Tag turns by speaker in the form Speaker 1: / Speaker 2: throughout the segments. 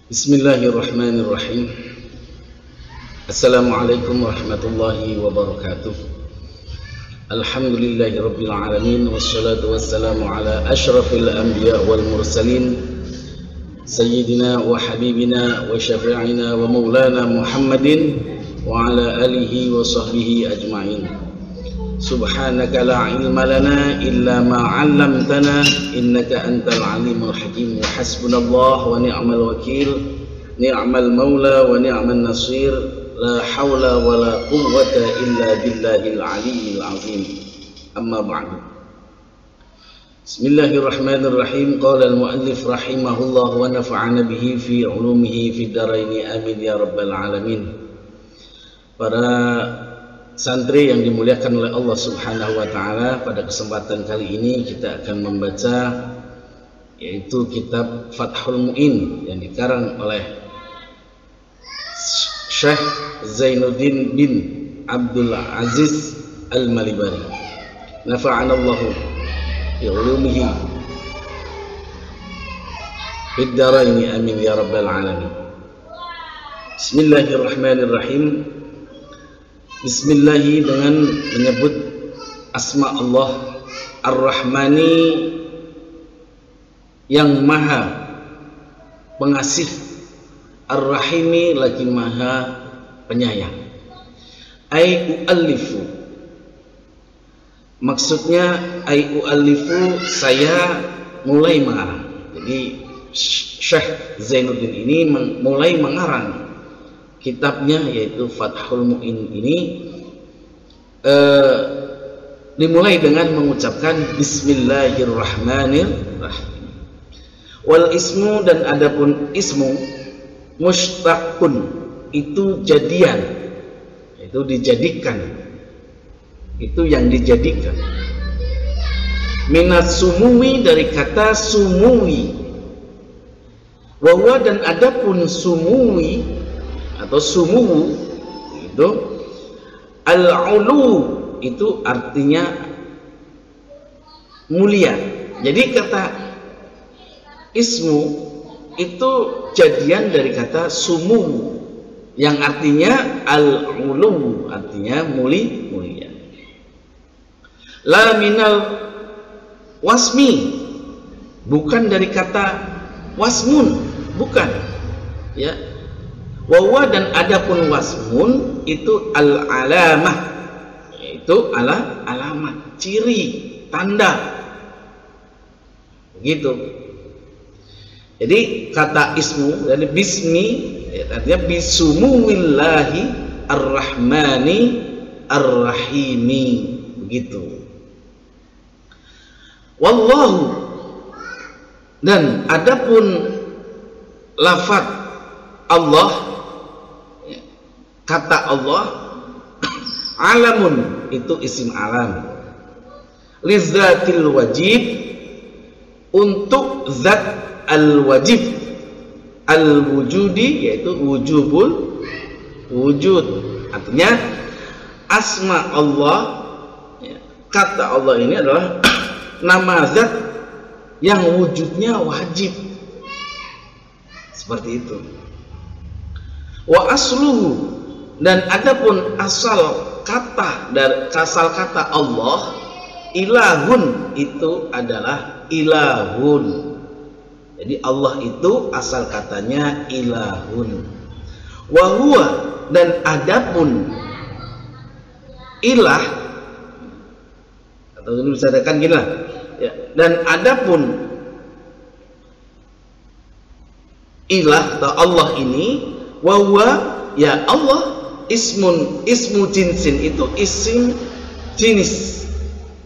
Speaker 1: Bismillahirrahmanirrahim. Assalamualaikum warahmatullahi wabarakatuh. Alhamdulillahirabbil alamin wassalatu wassalamu ala asyrafil anbiya wal mursalin sayyidina wa habibina wa syafi'ina wa maulana Muhammadin wa ala alihi wa sahbihi ajma'in. Subhanaka la ilma lana illa ma 'allamtana innaka antal alimul hakim. Hasbunallah wa ni'mal wakil, ni'mal maula wa ni'man nasir. La haula wa la quwwata illa billahil aliyyil azim. Amma ba'du. Bismillahirrahmanirrahim. Qala al-muallif rahimahullah wa nafa'ana bihi fi ulumihi fid dharaini amin ya rabbal alamin. Para santri yang dimuliakan oleh Allah Subhanahu wa taala, pada kesempatan kali ini kita akan membaca yaitu kitab Fathul Mu'in yang dikarang oleh Syekh Zainuddin bin Abdul Aziz Al-Malibari. Nafa'ana Allah bi ulumihi fid dharaini amin ya rabbal alamin. Bismillahirrahmanirrahim. Bismillahi, dengan menyebut asma Allah Ar-Rahmani yang maha pengasih, Ar-Rahimi lagi maha penyayang. Ai u'allifu, maksudnya ai u'allifu, saya mulai mengarang. Jadi Syekh Zainuddin ini mulai mengarang kitabnya yaitu Fathul Mu'in ini dimulai dengan mengucapkan Bismillahirrahmanirrahim. Wal ismu, dan adapun ismu, mushtaqun, itu jadian, itu dijadikan, itu yang dijadikan. Minas sumuwi, dari kata sumuwi. Wawa, dan adapun sumuwi atau sumuwu itu al-ulu, itu artinya mulia. Jadi kata ismu itu jadian dari kata sumuwu yang artinya al-ulu, artinya mulia. La minal wasmi, bukan dari kata wasmun, bukan, ya. Wawa, dan adapun wasmun itu al-alamah, itu alamat, ciri, tanda, begitu. Jadi kata ismu dari bismi, artinya bisumuwillahi ar-rahmani ar-rahimi, begitu. Wallahu, dan adapun lafaz Allah, kata Allah, alamun, itu isim alam, lizatil wajib, untuk zat al-wajib, al-wujudi, yaitu wujubul wujud. Artinya asma Allah, kata Allah ini adalah nama zat yang wujudnya wajib, seperti itu. Wa asluhu, dan adapun asal kata Allah, ilahun, itu adalah ilahun. Jadi Allah itu asal katanya ilahun. Wa huwa, dan adapun ilah, atau ini bisa dikatakan gini lah, ya, dan adapun ilah atau Allah ini, wa huwa, ya Allah, ismu jinsin, itu isim jenis,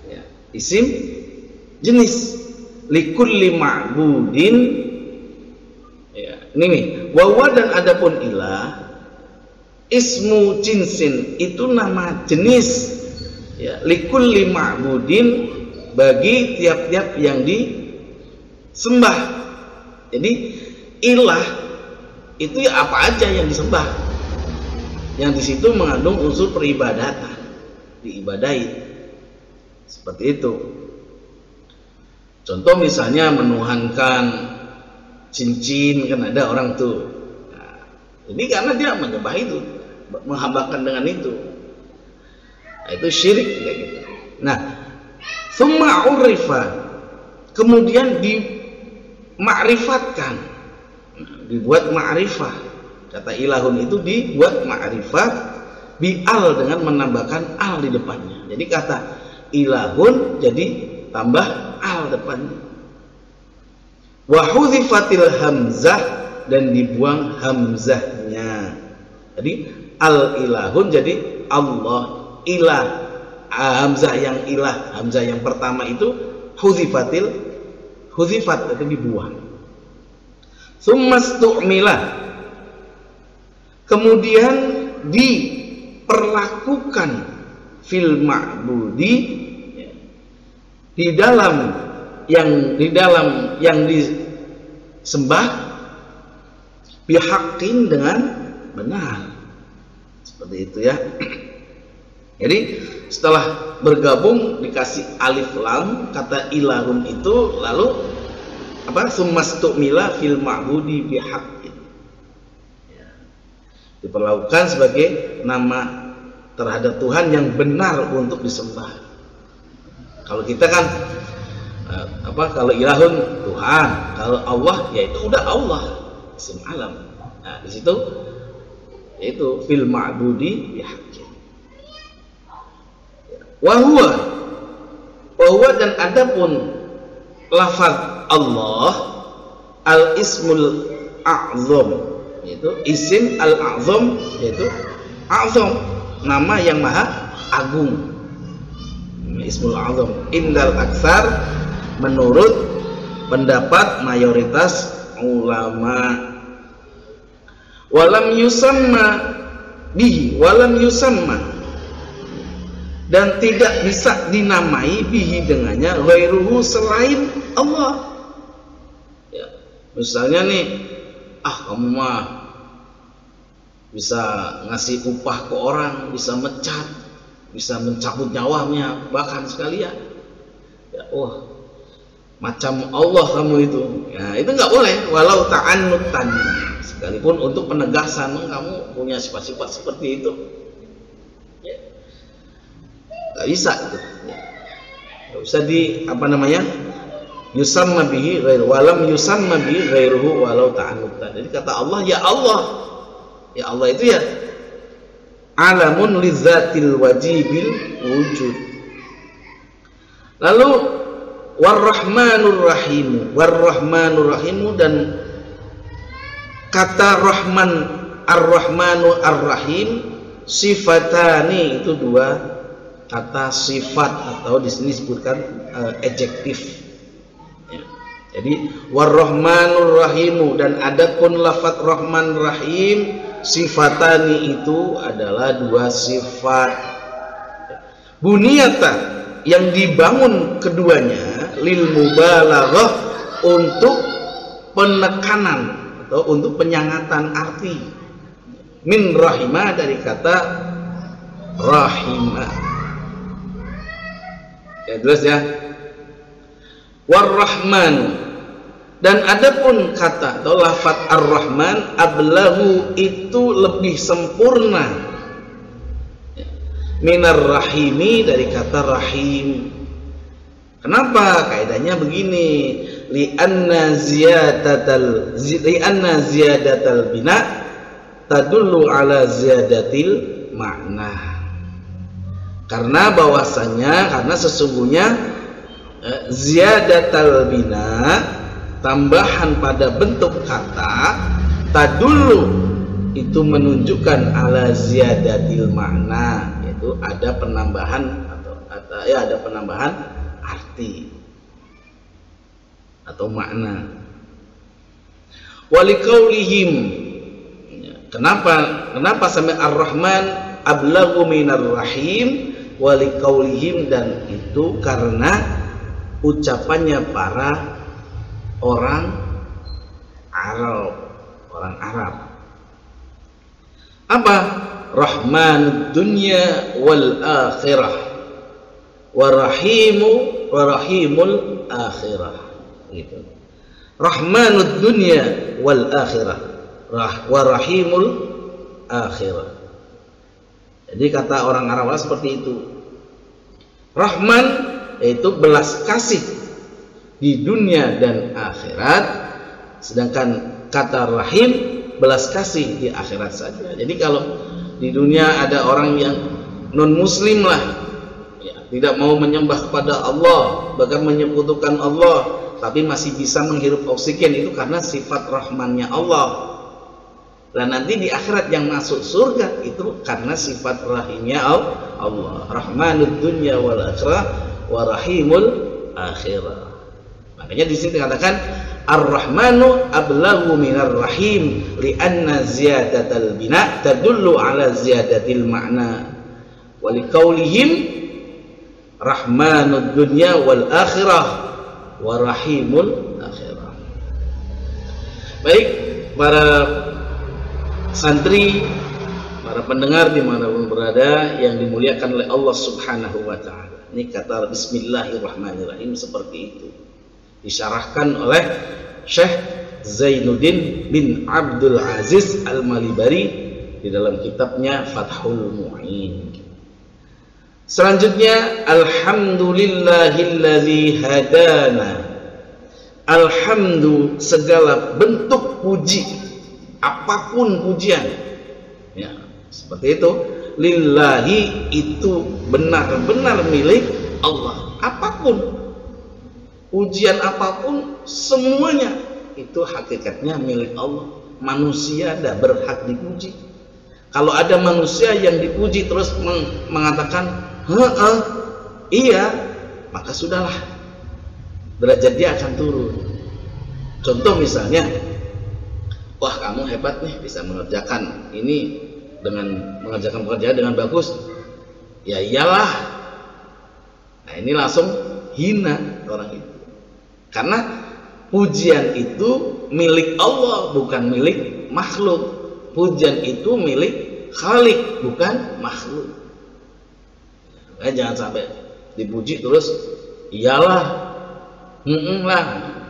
Speaker 1: ya, isim jenis, likulli ma'budin, ya, ini wawa, dan adapun ilah, ismu jinsin, itu nama jenis, ya, likulli ma'budin, bagi tiap-tiap yang disembah. Jadi ilah itu ya apa aja yang disembah, yang di situ mengandung unsur peribadatan, diibadahi, seperti itu. Contoh misalnya menuhankan cincin, kan ada orang tuh. Nah, jadi karena dia menyembah itu, menghambakan dengan itu. Nah, itu syirik kayak gitu. Nah, summa urifa, kemudian dimakrifatkan, dibuat ma'rifah. Kata ilahun itu dibuat ma'rifat bi'al dengan menambahkan al di depannya. Jadi kata ilahun jadi tambah al depannya. Wa hudhifatil hamzah, dan dibuang hamzahnya. Jadi al ilahun jadi Allah ilah. Hamzah yang ilah, hamzah yang pertama itu hudhifat itu dibuang. Tsumma stu'mila, kemudian diperlakukan fil ma'budi, di dalam yang disembah, bihaqqin, dengan benar. Seperti itu ya. Jadi setelah bergabung dikasih alif lam kata ilahun itu, lalu apa? Summastu'mila fil ma'budi bihaqqin, ya, diperlakukan sebagai nama terhadap Tuhan yang benar untuk disembah. Kalau kita kan kalau ilahun Tuhan, kalau Allah ya itu udah Allah, isim alam. Nah, di situ yaitu fil ma'budi bihaqqin. Wahwa dan adapun lafaz Allah al ismul a'zam, yaitu isim al a'zam, yaitu a'zam, nama yang maha agung. Ismul a'zam indal aksar, menurut pendapat mayoritas ulama. Walam yusamma bihi, walam yusamma, dan tidak bisa dinamai bihi dengannya ghairuhu, selain Allah. Ya, misalnya nih, kamu mah bisa ngasih upah ke orang, bisa mecat, bisa mencabut nyawanya bahkan sekalian. Ya, macam Allah kamu itu. Ya, itu nggak boleh, walau ta'annutan, sekalipun untuk penegasan kamu punya sifat-sifat seperti itu. Gak bisa itu. Gak bisa yusamma bihi ghairu, walam yusamma bihi ghairuhu walau ta'annutan. Jadi kata Allah, ya Allah itu ya alamun lizatil wajibil wujud. Lalu warrahmanur rahimu, dan kata Rahman, ar-Rahmanu ar-Rahim, sifatani, itu dua kata sifat, atau di sini disebutkan adjektif. Ya. Jadi warrahmanur rahimu, dan adapun lafaz Rahman Rahim, sifatani itu adalah dua sifat. Buniyata, yang dibangun keduanya, lil mubalaghah, untuk penekanan atau untuk penyangatan arti. Min rahimah, dari kata rahimah. Ya, jelas ya. War-Rahman, dan adapun kata atau lafaz Ar-Rahman, ablahu, itu lebih sempurna, minar rahimi, dari kata rahim. Kenapa? Kaidahnya begini, li'anna ziyadatal bina tadullu ala ziyadatil makna. Karena sesungguhnya ziyadatal bina, tambahan pada bentuk kata, tadullu, itu menunjukkan ala ziyadatil makna, yaitu ada penambahan ada penambahan arti atau makna. Walikaulihim, kenapa sampai Ar-Rahman ablagu minar rahim, walikaulihim, dan itu karena ucapannya para orang Arab. Apa? Rahmanud dunya wal akhirah wa rahimul akhirah, gitu. Rahmanud dunya wal akhirah wa rahimul akhirah. Jadi kata orang Arab seperti itu. Rahman yaitu belas kasih di dunia dan akhirat, sedangkan kata rahim belas kasih di akhirat saja. Jadi kalau di dunia ada orang yang non muslim lah, ya, tidak mau menyembah kepada Allah, bahkan menyekutukan Allah, tapi masih bisa menghirup oksigen, itu karena sifat rahmannya Allah. Dan nanti di akhirat yang masuk surga itu karena sifat rahimnya Allah. Rahmanud dunya wal akhirah wa rahimul akhirah. Makanya di sini dikatakan Ar-Rahmanu ablaghu minar rahim li'anna ziyadatal bina tadullu ala ziyadatil ma'na. Wa liqaulihim Rahmanud dunya wal akhirah wa rahimul akhirah. Baik, para santri, para pendengar dimanapun berada yang dimuliakan oleh Allah Subhanahu wa ta'ala. Ini kata Bismillahirrahmanirrahim seperti itu disyarahkan oleh Syekh Zainuddin bin Abdul Aziz Al-Malibari di dalam kitabnya Fathul Mu'in. Selanjutnya, alhamdulillahilladzi hadana. Alhamdu, segala bentuk puji, apapun pujian, ya, seperti itu. Lillahi, itu benar-benar milik Allah. Apapun pujian, apapun, semuanya itu hakikatnya milik Allah. Manusia tidak berhak dipuji. Kalau ada manusia yang dipuji terus mengatakan iya, maka sudahlah, derajat dia akan turun. Contoh misalnya, wah kamu hebat nih, bisa mengerjakan ini dengan mengerjakan pekerjaan dengan bagus. Ya iyalah. Nah ini langsung hina orang itu. Karena pujian itu milik Allah, bukan milik makhluk. Pujian itu milik Khalik, bukan makhluk. Jangan sampai dipuji terus iyalah, lah.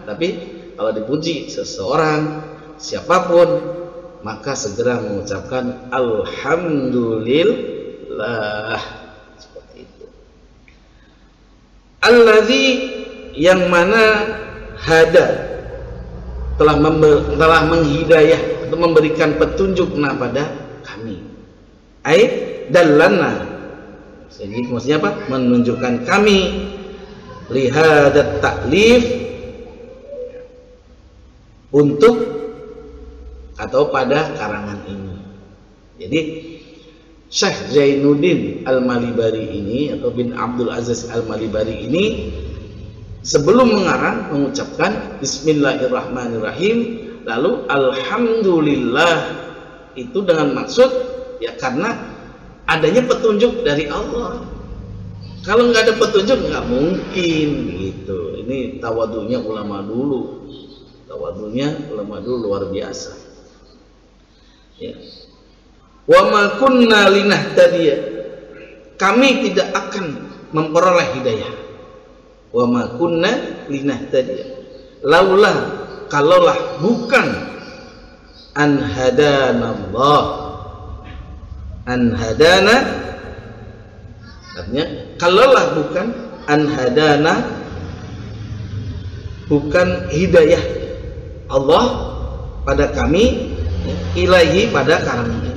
Speaker 1: Tapi kalau dipuji seseorang, siapapun, maka segera mengucapkan alhamdulillah, seperti itu. Alladzi, yang mana hada, telah menghidayah atau memberikan petunjuk pada kami. Dallana, jadi maksudnya apa? Menunjukkan kami lihadat taklif, untuk atau pada karangan ini. Jadi Syekh Zainuddin Al-Malibari ini atau bin Abdul Aziz Al-Malibari ini sebelum mengarang mengucapkan Bismillahirrahmanirrahim, lalu Alhamdulillah, itu dengan maksud ya karena adanya petunjuk dari Allah. Kalau nggak ada petunjuk nggak mungkin gitu. Ini tawadunya ulama dulu. Tawadunya ulama dulu luar biasa. Ya. Wa ma kunna linahtadiya, kami tidak akan memperoleh hidayah. Wa ma kunna linahtadiya, laulah, kalaulah bukan an hadanallah. An hadana, artinya kalaulah bukan an hadana, bukan hidayah Allah pada kami, ilaihi, pada karangan ini.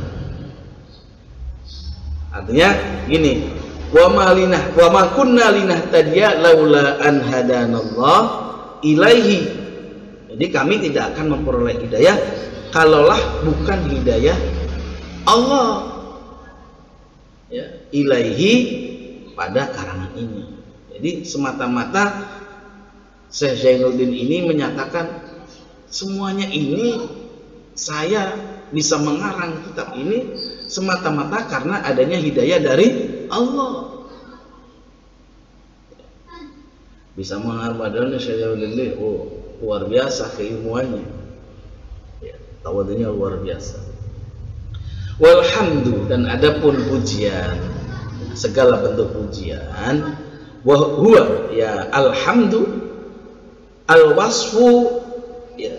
Speaker 1: Artinya gini, wa ma kunna linahtadiya laula an hadanallah ilaihi. Jadi kami tidak akan memperoleh hidayah kalaulah bukan hidayah Allah, ya, ilaihi, pada karangan ini. Jadi semata-mata Syekh Zainuddin ini menyatakan semuanya ini saya bisa mengarang kitab ini semata-mata karena adanya hidayah dari Allah. Bisa mengarang badannya Syekh Zainuddin, oh luar biasa keilmuannya, ya, tawadunya luar biasa. Walhamdu, dan adapun pujian, segala bentuk pujian, wa huwa, ya alhamdu, al wasfu ya,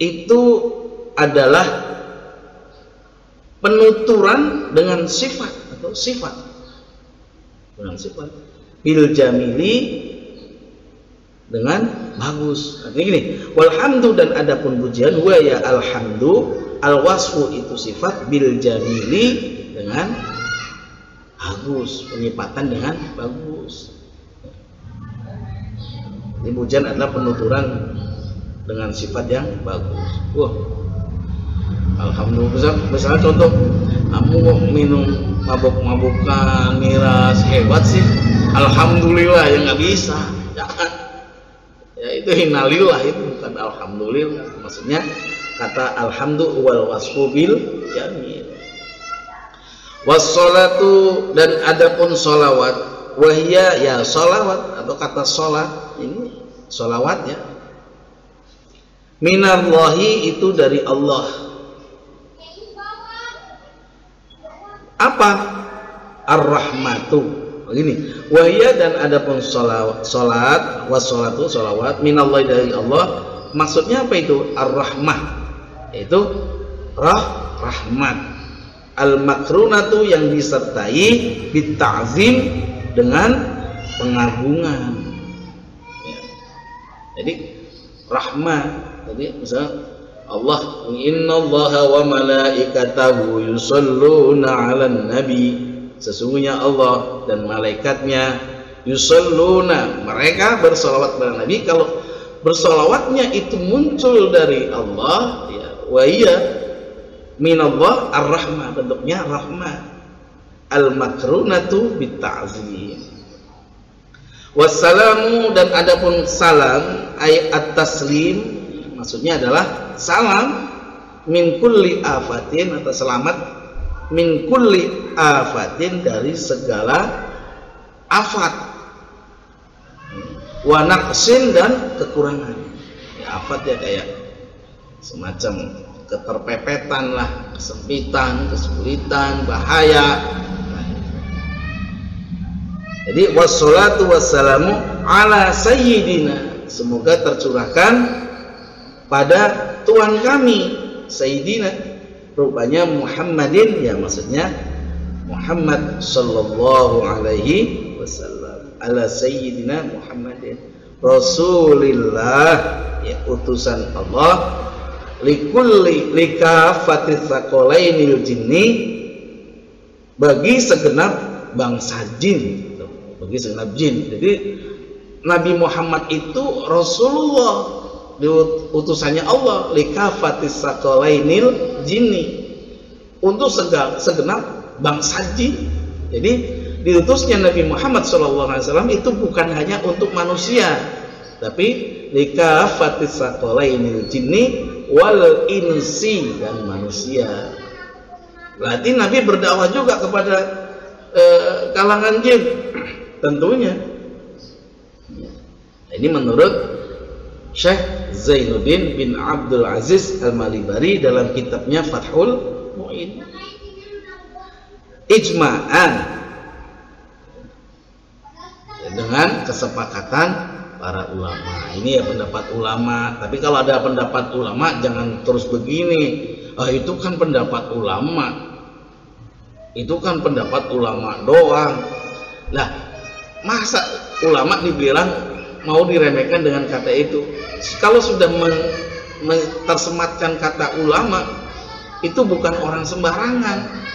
Speaker 1: itu adalah penuturan dengan sifat atau sifat dengan sifat bil jamili dengan bagus. Artinya gini, walhamdu dan adapun pujian, wa ya alhamdu, al wasfu itu sifat, bil jamili dengan bagus, penyifatan dengan bagus. Ini pujian adalah penuturan dengan sifat yang bagus. Wah, alhamdulillah. Misalnya contoh, kamu minum mabuk-mabukan, miras, hebat sih. Alhamdulillah, ya nggak bisa. Jangan. Ya itu innalillah, itu bukan alhamdulillah. Maksudnya kata alhamdu wal wasfu bil jamil. Wassalatu dan adapun sholawat, wahia ya sholawat atau kata sholat ini sholawat ya. Minallahi itu dari Allah. Apa? Ar-rahmatu. Begini, wahia dan adapun salat, wassalatu salawat minallahi dari Allah, maksudnya apa itu? Ar-rahmah, itu rahmat. Al-makrunatu yang disertai bita'zim dengan pengagungan. Ya. Jadi rahmah, jadi misalnya Allah, innallaha wa malaikatahu yusholluna 'alan nabi. Sesungguhnya Allah dan malaikatnya yusalluna, mereka bersolawat kepada Nabi. Kalau bersolawatnya itu muncul dari Allah, ya, wa iya minallah ar-rahmah, bentuknya rahmah. Al-makrunatu bitta'zim. Wassalamu dan adapun salam ayat at-taslim, maksudnya adalah salam min kulli afatin atau selamat min kulli afatin dari segala afat, wa naqsin dan kekurangan. Ya, afat ya kayak semacam keterpepetan lah, kesempitan, kesulitan, bahaya. Jadi wassalatu wassalamu ala sayyidina, semoga tercurahkan pada Tuhan kami sayyidina, rupanya Muhammadin, ya maksudnya Muhammad sallallahu alaihi wasallam, ala sayyidina Muhammadin Rasulillah, ya utusan Allah, likulli likafatis sakolainil jinni, bagi segenap bangsa jin, bagi segenap jin. Jadi Nabi Muhammad itu Rasulullah, utusannya Allah, likafatis sakolainil jinni, untuk segenap bangsa jin. Jadi diutusnya Nabi Muhammad SAW itu bukan hanya untuk manusia, tapi likafatis sakolainil jinni wal insi, dan manusia. Berarti Nabi berdakwah juga kepada kalangan jin tentunya. Ini menurut Syekh Zainuddin bin Abdul Aziz Al-Malibari dalam kitabnya Fathul Mu'in. Ijma'an, dengan kesepakatan para ulama. Ini ya pendapat ulama. Tapi kalau ada pendapat ulama jangan terus begini. Itu kan pendapat ulama. Itu kan pendapat ulama doang. Lah, masa ulama dibilang mau diremehkan dengan kata itu? Kalau sudah tersematkan kata ulama, itu bukan orang sembarangan.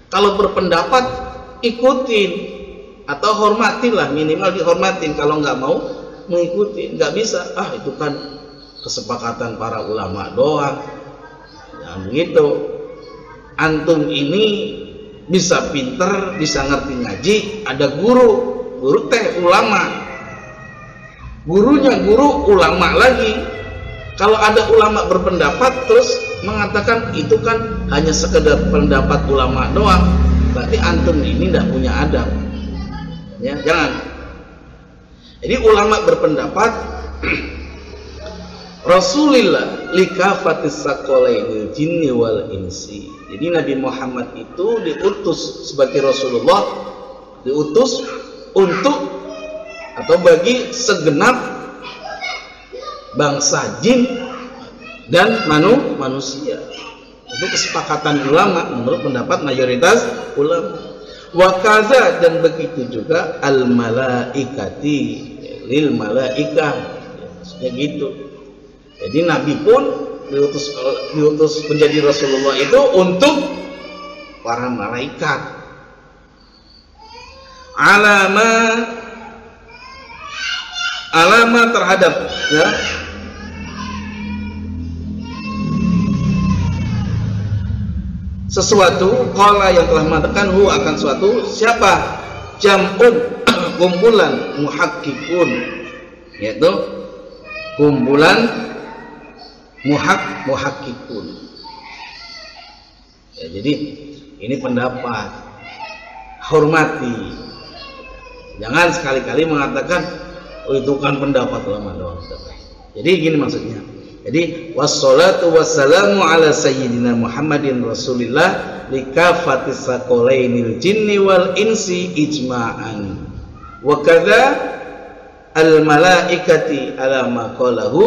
Speaker 1: Kalau berpendapat ikutin atau hormatilah, minimal dihormatin. Kalau nggak mau mengikuti, nggak bisa. Itu kan kesepakatan para ulama doang. Nah begitu. Antum ini bisa pinter, bisa ngerti ngaji, ada guru teh ulama. Gurunya guru ulama lagi. Kalau ada ulama berpendapat terus mengatakan itu kan hanya sekedar pendapat ulama doang, berarti antum ini tidak punya adab. Ya, jangan. Jadi ulama berpendapat Rasulillah likafatis sakolainil jinni wal insi. Jadi Nabi Muhammad itu diutus sebagai Rasulullah, diutus untuk atau bagi segenap bangsa jin dan manusia. Itu kesepakatan ulama menurut pendapat mayoritas ulama. Wa kadza, dan begitu juga al malaikati lil malaikah, maksudnya gitu. Jadi Nabi pun diutus menjadi Rasulullah itu untuk para malaikat. Alama terhadap, ya, sesuatu qala yang telah mengatakan hu akan suatu, siapa? Jam'un kumpulan muhakkikun, yaitu kumpulan muhakkikun. Ya, jadi ini pendapat, hormati, jangan sekali-kali mengatakan oh itu kan pendapat ulama doang. Jadi gini maksudnya. Jadi wassalatu wassalamu ala sayyidina Muhammadin Rasulillah likafatis saqalainil jinni wal insi ijma'an wa kadza al malaikati ala ma qalahu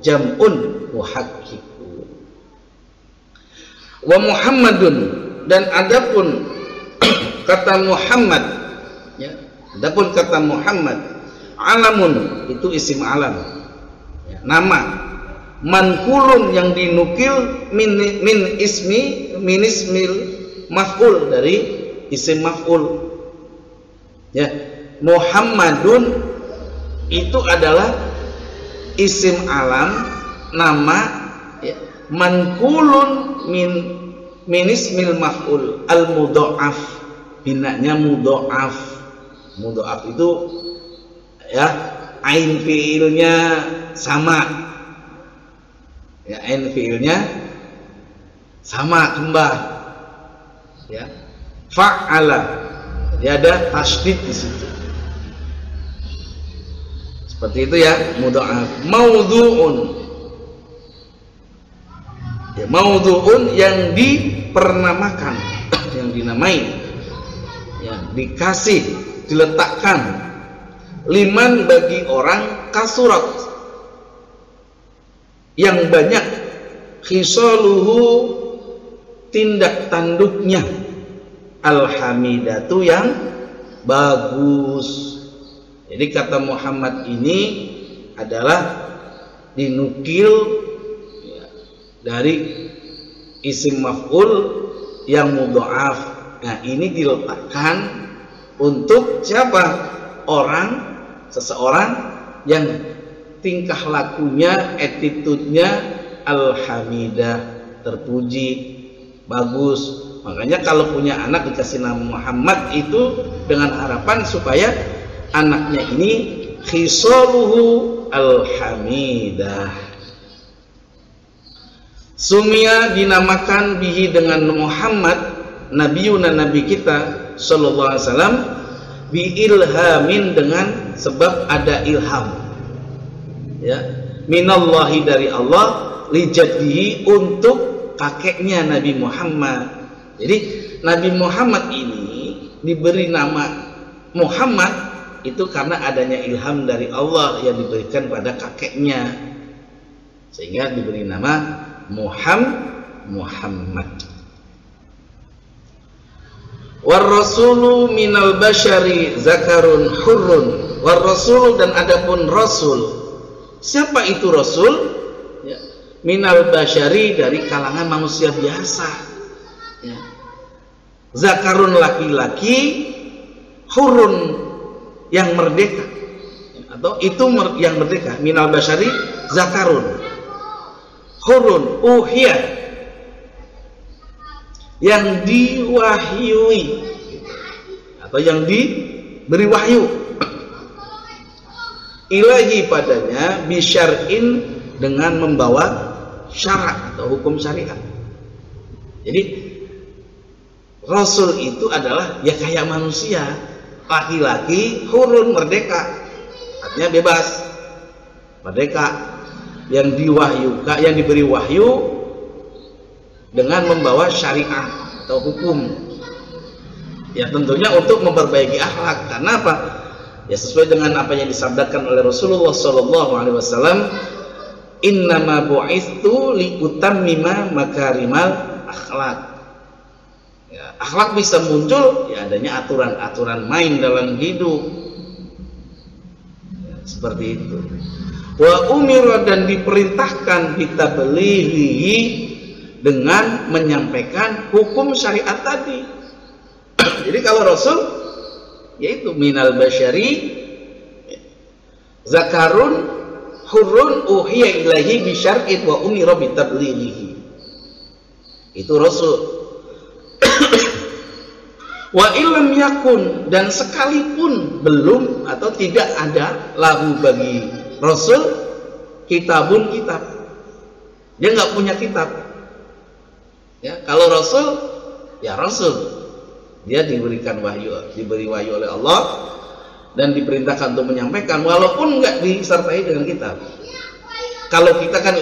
Speaker 1: jam'un muhaqqiqun wa Muhammadun, dan adapun kata Muhammad, ya, adapun kata Muhammad alamun itu isim alam, ya, nama, mankulun yang dinukil min ismil maf'ul, dari isim maf'ul, ya. Muhammadun itu adalah isim alam, nama, ya, mankulun min ismil maf'ul al mudha'af, binanya mudha'af. Mudha'af itu, ya, ain fiilnya sama, ya, ain fiilnya sama, kembar, ya, fa'ala, jadi ada tasydid di situ. Seperti itu, ya, mudha'af. Maudhu'un, ya, maudhu'un yang dipernamakan, yang dinamai, ya, dikasih, diletakkan, liman bagi orang, kasurat yang banyak, khisaluhu tindak tanduknya, alhamidatu yang bagus. Jadi kata Muhammad ini adalah dinukil, ya, dari isim maf'ul yang mudha'af. Nah, ini diletakkan untuk siapa? Orang, seseorang yang tingkah lakunya, attitude-nya alhamidah, terpuji, bagus. Makanya kalau punya anak dikasih nama Muhammad itu dengan harapan supaya anaknya ini khisaluhu alhamidah. Sumia dinamakan bihi dengan Muhammad, nabiyuna, nabi kita sallallahu alaihi wasallam, bi ilhamin dengan sebab ada ilham, ya, minallahi dari Allah, li jaddihi untuk kakeknya Nabi Muhammad. Jadi Nabi Muhammad ini diberi nama Muhammad itu karena adanya ilham dari Allah yang diberikan pada kakeknya, sehingga diberi nama Muhammad. War rasulu minal basyari zakarun hurrun. War rasulu, dan adapun rasul, siapa itu rasul? Ya, minal basyari, dari kalangan manusia biasa, ya. Zakarun laki-laki, hurrun yang merdeka, atau itu yang merdeka. Minal basyari zakarun, hurrun uhiyah, yang diwahyui atau yang diberi wahyu, ilahi padanya, bisyar'in dengan membawa syarat atau hukum syariat. Jadi Rasul itu adalah ya kayak manusia, laki-laki, hurun, merdeka, artinya bebas, merdeka, yang diwahyukan, yang diberi wahyu dengan membawa syariat atau hukum, ya tentunya untuk memperbaiki akhlak. Karena apa? ya sesuai dengan apa yang disabdakan oleh Rasulullah sallallahu alaihi wasallam, innama bu'itsu liutammima makarimal akhlak. Ya, akhlak bisa muncul ya adanya aturan-aturan main dalam hidup. Ya, seperti itu. Wa umira, dan diperintahkan bitablighihi, dengan menyampaikan hukum syariat tadi. Jadi kalau Rasul yaitu minal basyari zakarun hurrun uhiya ilahi bi syar'in wa umira bitablighihi. Itu Rasul. Wa illam yakun, dan sekalipun belum atau tidak ada lahu bagi Rasul kitabun, kitab. Dia nggak punya kitab. Ya, kalau Rasul ya Rasul, dia diberi wahyu oleh Allah dan diperintahkan untuk menyampaikan walaupun nggak disertai dengan kitab. Kalau kita kan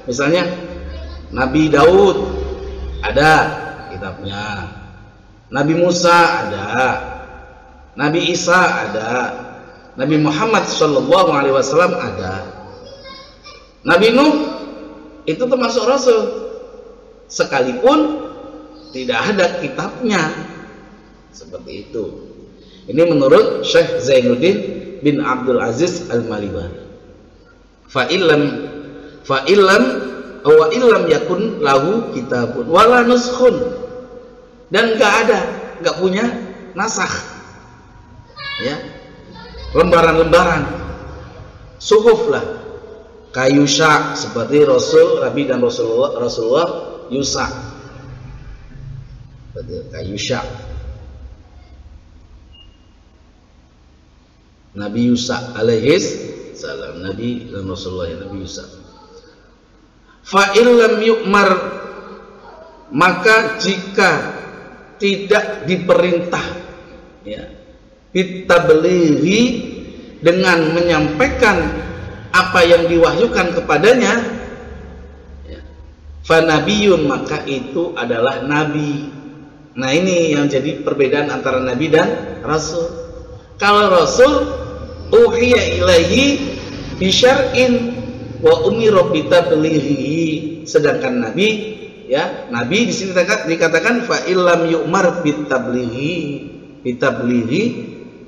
Speaker 1: misalnya Nabi Daud ada kitabnya, Nabi Musa ada, Nabi Isa ada, Nabi Muhammad sallallahu alaihi wasallam ada, Nabi Nuh itu termasuk Rasul sekalipun tidak ada kitabnya. Seperti itu. Ini menurut Syekh Zainuddin bin Abdul Aziz Al-Malibari. Fa illam yakun lahu kitabun wala nuskhun, dan enggak punya nasakh. Ya. Lembaran-lembaran suhuf lah. Kayusha, seperti Rasul, Nabi dan Rasulullah Yusa. Betul, Kayusha. Nabi Yusa alaihis salam, Nabi dan Rasulullah Nabi Yusa. Fa illam yu'mar, maka jika tidak diperintah ya bitablighi, dengan menyampaikan apa yang diwahyukan kepadanya, ya, fa nabiyun, maka itu adalah nabi. Nah, ini yang jadi perbedaan antara nabi dan rasul. Kalau rasul uhiya ilaihi bi syar'in wa umira bitablighihi, sedangkan nabi ya, nabi di sini dikatakan fa illam yu'mar bitablighi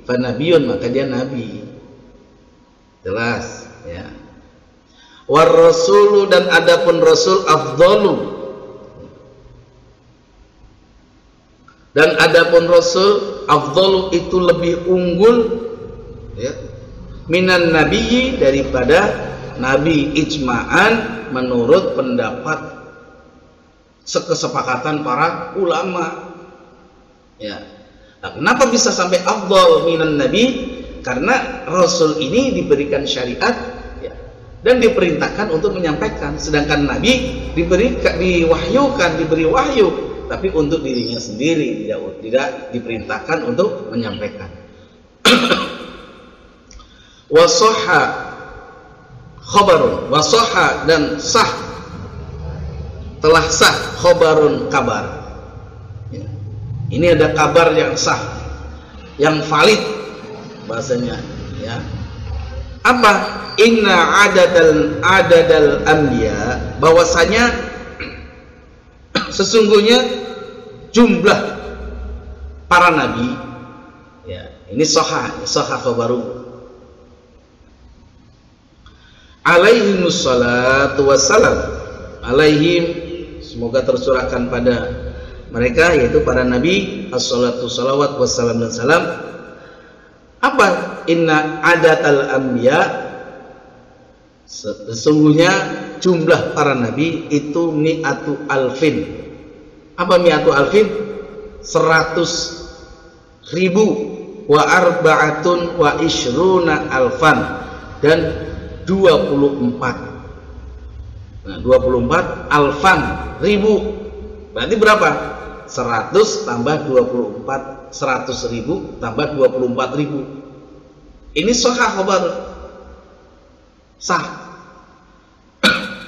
Speaker 1: fa nabiyun, maka dia nabi. Jelas ya. War rasulu, dan adapun rasul afdalu, dan adapun rasul afdalu itu lebih unggul ya, minan nabiyyi, daripada nabi, ijma'an, menurut pendapat kesepakatan para ulama ya. Nah, kenapa bisa sampai afdal minan nabi? Karena rasul ini diberikan syariat ya, dan diperintahkan untuk menyampaikan, sedangkan nabi diberi wahyu tapi untuk dirinya sendiri, tidak diperintahkan untuk menyampaikan. Wasahha khabarun, wasahha, dan sah, telah sah, khabarun, kabar ya. Ini ada kabar yang sah, yang valid bahasanya ya. Apa? Inna adadal anbiya, bahwasanya sesungguhnya jumlah para nabi ya, ini sahha khabaru, alaihim salatu wassalam, alaihim, semoga tercurahkan pada mereka, yaitu para nabi, as-salatu salawat wassalam dan salam. Apa? Inna adatal anbiya, sesungguhnya jumlah para nabi itu mi'atu alfin. Apa mi'atu alfin? 100.000, wa arba'atun wa ishruna alfan, dan 24. Nah, 24 alfan, ribu, berarti berapa? 100 tambah 24, 100.000 tambah 24.000. Ini sahih khabar, sah.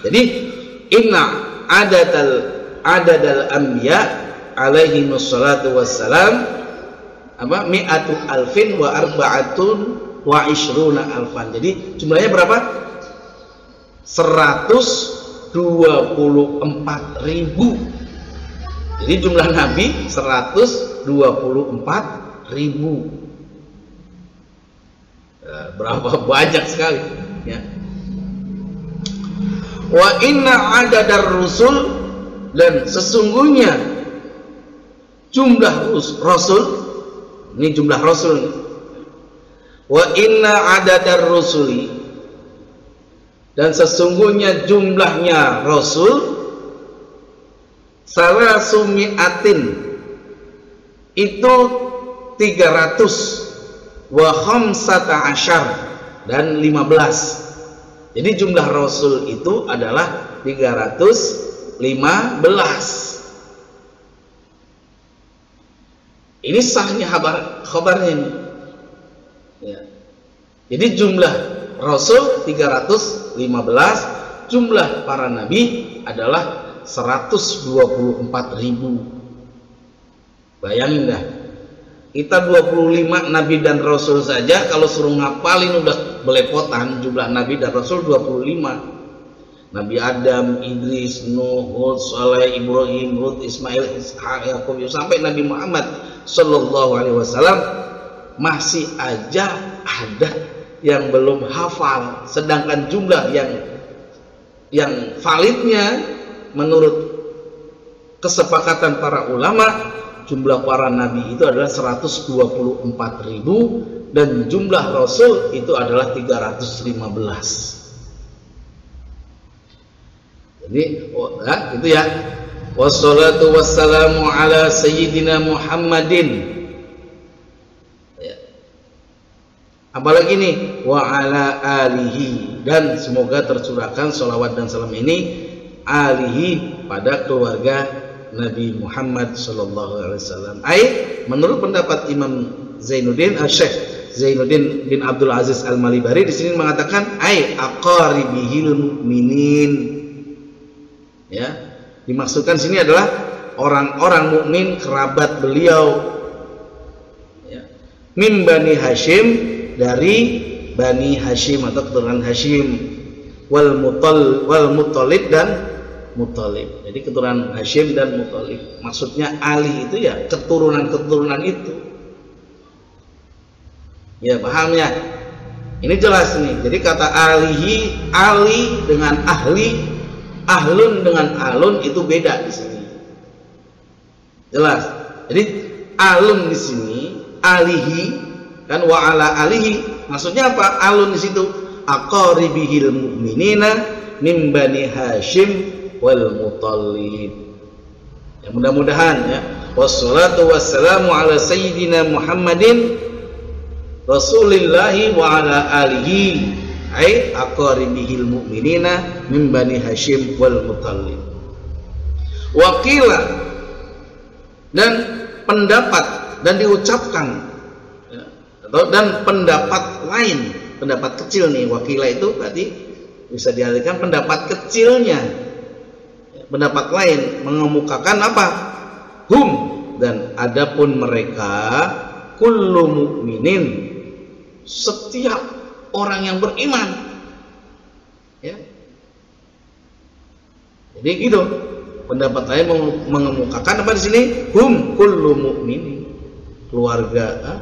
Speaker 1: Jadi inna adadal anbiya alaihi wassalatu wassalam apa mi'atu alfin wa arba'atun wa ishruna alfan. Jadi jumlahnya berapa? 124.000. Jadi jumlah nabi 124.000. Berapa banyak sekali ya. Wa inna adadar rusul, dan sesungguhnya jumlah rasul, ini jumlah rasul. Wa inna adadar rusuli, dan sesungguhnya jumlahnya rasul salasumi'atin, itu 300, wa khamsata asyar, dan 15. Jadi jumlah rasul itu adalah 315. Ini sahnya khabarnya ini ya. Jadi jumlah rasul 315, jumlah para nabi adalah 124.000. Bayangin dah, kita 25 nabi dan rasul saja kalau suruh ngapalin udah belepotan. Jumlah nabi dan rasul 25. Nabi Adam, Idris, Nuh, Hud, Saleh, Ibrahim, Lut, Ismail, Ishaq, Yakub, sampai Nabi Muhammad sallallahu alaihi wasallam masih aja ada yang belum hafal. Sedangkan jumlah yang validnya menurut kesepakatan para ulama, jumlah para nabi itu adalah 124.000 dan jumlah rasul itu adalah 315. Jadi itu ya. Wassalatu wassalamu ala sayyidina Muhammadin. Ya. Apalagi nih, wa ala alihi, dan semoga tercurahkan sholawat dan salam ini alihi pada keluarga Nabi Muhammad sallallahu alaihi wasallam. Menurut pendapat Imam Zainuddin Syekh Zainuddin bin Abdul Aziz Al-Malibari di sini mengatakan aqaribihil mu'minin. Ya, dimaksudkan sini adalah orang-orang mukmin kerabat beliau. Ya. Min Bani Hashim, dari Bani Hashim atau keturunan Hashim, wal Muttalib dan Muttalib. Jadi keturunan Hashim dan Muttalib. Maksudnya Ali itu ya keturunan-keturunan itu. Ya, paham ya? Ini jelas nih. Jadi kata alihi, Ali dengan ahli, ahlun dengan alun itu beda di sini. Jelas. Jadi alun di sini, alihi kan, wa ala alihi. Maksudnya apa? Alun di situ aqaribihil mu'minina min Bani Hashim wal Muttalib. Ya, mudah-mudahan ya. Wassalatu wassalamu ala sayyidina Muhammadin Rasulillahi wa ala alihi aqaribihil mu'minina min Bani Hashim wal Muttalib. Wakila, dan pendapat dan diucapkan ya, dan pendapat lain, pendapat kecil nih. Wakila itu berarti bisa diartikan pendapat kecilnya. Pendapat lain mengemukakan apa? Hum, dan adapun mereka, kullu mu'minin, setiap orang yang beriman. Ya. Jadi gitu. Pendapat lain mengemukakan apa di sini? Hum kullu mu'minin. Keluarga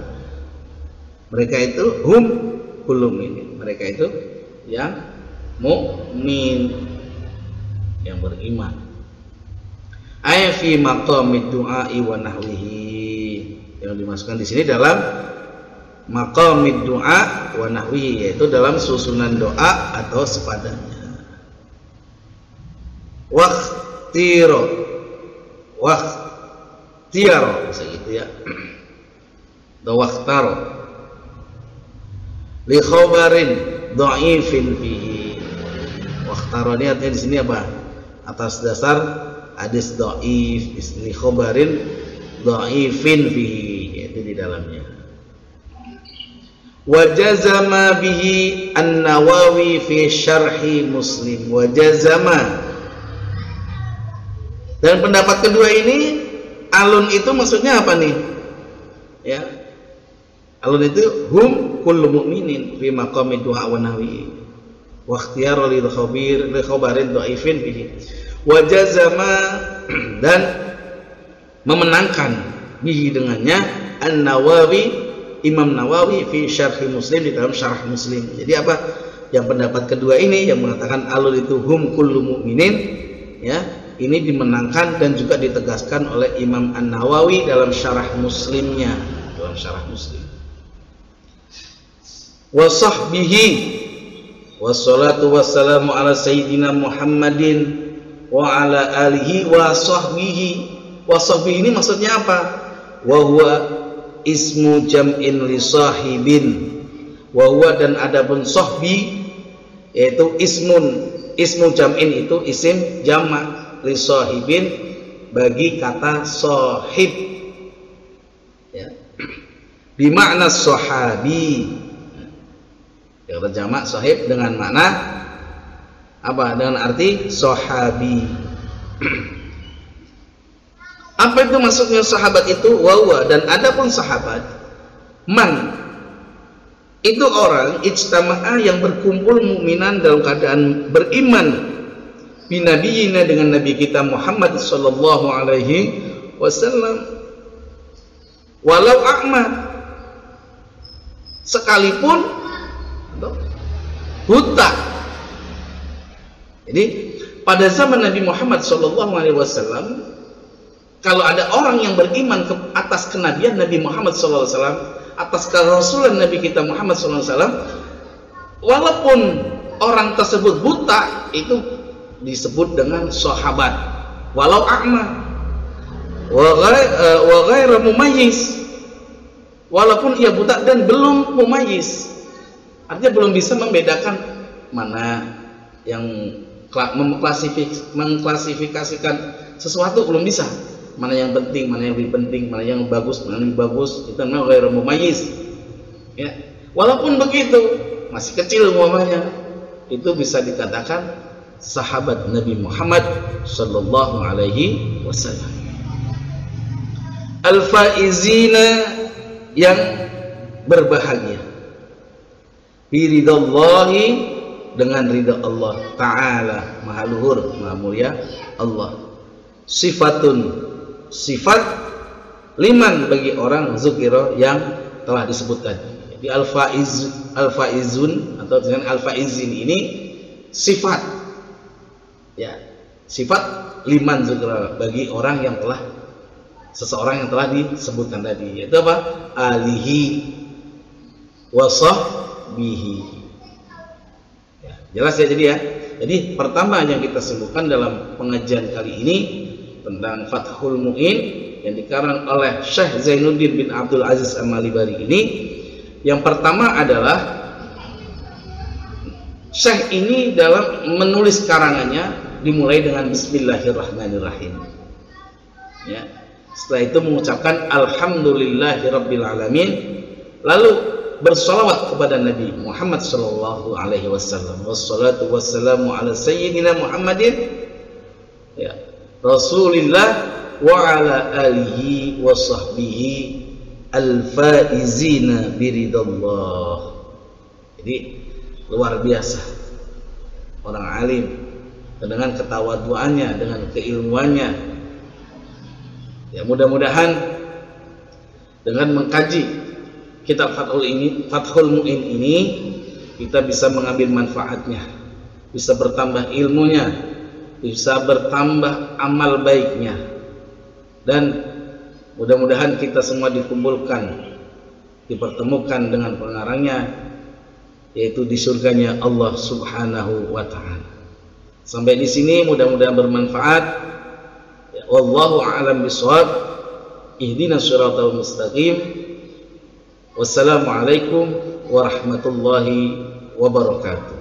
Speaker 1: mereka itu hum kullu mu'minin. Mereka itu yang mukmin, yang beriman. Ay fi maqamid du'ai wa nahwihi. Yang dimasukkan di sini dalam maqamid du'a wa nahwihi, yaitu dalam susunan doa atau sepadannya. Waqtiro bisa gitu ya. Atau waqtaro li khabarin dha'ifin fihi. Waqtaro ini artinya di sini apa? Atas dasar hadis dha'if, li khabarin dha'ifin fihi, yaitu di dalamnya. Wajazama bihi An-Nawawi fi syarhi Muslim. Wajazama, dan pendapat kedua ini, alun itu maksudnya apa nih? Ya, Alun itu hum kullu mu'minin fi maqami du'a wa nahwi wa ikhtiyar lil khabarin dhaifin bihi wa jazama dan memenangkan bihi dengannya An-Nawawi Imam Nawawi fi syarh Muslim di dalam syarah Muslim. Jadi apa? Yang pendapat kedua ini yang mengatakan alul itu hum kullu mu'minin, ya, ini dimenangkan dan juga ditegaskan oleh Imam An-Nawawi dalam syarah Muslimnya, dalam syarah Muslim. Wa sahbihi wassalatu wassalamu ala sayyidina Muhammadin wa ala alihi wa sahbihi. Wa sahbihi ini maksudnya apa? Wa huwa ismu jam'in li sahibin, wa huwa dan adapun sahbi yaitu ismu jam'in itu isim jamak li sahibin bagi kata sahib, ya, bimakna sahabi, ya, jamak sahib dengan makna apa? Dengan arti sahabi. Apa itu maksudnya sahabat itu? Wawa dan adapun sahabat man itu orang ijtama'a yang berkumpul mukminan dalam keadaan beriman binabiyina dengan nabi kita Muhammad sallallahu alaihi wasallam walau a'ma sekalipun buta. Jadi pada zaman Nabi Muhammad sallallahu alaihi wasallam kalau ada orang yang beriman atas kenabian Nabi Muhammad SAW, atas kerasulan Nabi kita Muhammad SAW, walaupun orang tersebut buta, itu disebut dengan sahabat. Walau a'ma wa ghairu mumayyiz, walaupun ia buta dan belum mumayyiz, artinya belum bisa membedakan mana yang mengklasifikasikan sesuatu, belum bisa. Mana yang penting, mana yang lebih penting, mana yang bagus, mana yang lebih bagus, itu namanya ghairu mumayyiz, ya. Walaupun begitu masih kecil umumnya, itu bisa dikatakan sahabat Nabi Muhammad sallallahu alaihi wasallam. Al-faizina yang berbahagia biridallahi dengan ridha Allah Ta'ala, maha luhur, maha mulia Allah. Sifatun sifat liman bagi orang zukiro yang telah disebutkan. Jadi al-faizun atau dengan al-faizin ini sifat, ya, sifat liman zukiro bagi orang yang telah seseorang yang telah disebutkan tadi, yaitu apa? Alihi wa sahbihi, ya, jelas ya. Jadi ya, jadi pertama yang kita sebutkan dalam pengajian kali ini tentang Fathul Mu'in yang dikarang oleh Syekh Zainuddin bin Abdul Aziz Al-Malibari ini, yang pertama adalah Syekh ini dalam menulis karangannya dimulai dengan Bismillahirrahmanirrahim, ya. Setelah itu mengucapkan Alhamdulillahirabbil alamin, lalu bersolawat kepada Nabi Muhammad sallallahu alaihi wasallam. Wassalatu wassalamu ala sayyidina Muhammadin, ya, Rasulillah wa ala alihi wa sahbihi al-faizina biridallah. Jadi luar biasa orang alim dengan ketawaduannya, dengan keilmuannya, ya, mudah-mudahan dengan mengkaji kitab Fathul Mu'in ini kita bisa mengambil manfaatnya, bisa bertambah ilmunya, bisa bertambah amal baiknya, dan mudah-mudahan kita semua dikumpulkan, dipertemukan dengan pengarangnya, yaitu di surganya Allah Subhanahu wa Ta'ala. Sampai di sini mudah-mudahan bermanfaat. Ya, wallahu a'lam bishawab. Ihdinas shiratal mustaqim. Wassalamualaikum warahmatullahi wabarakatuh.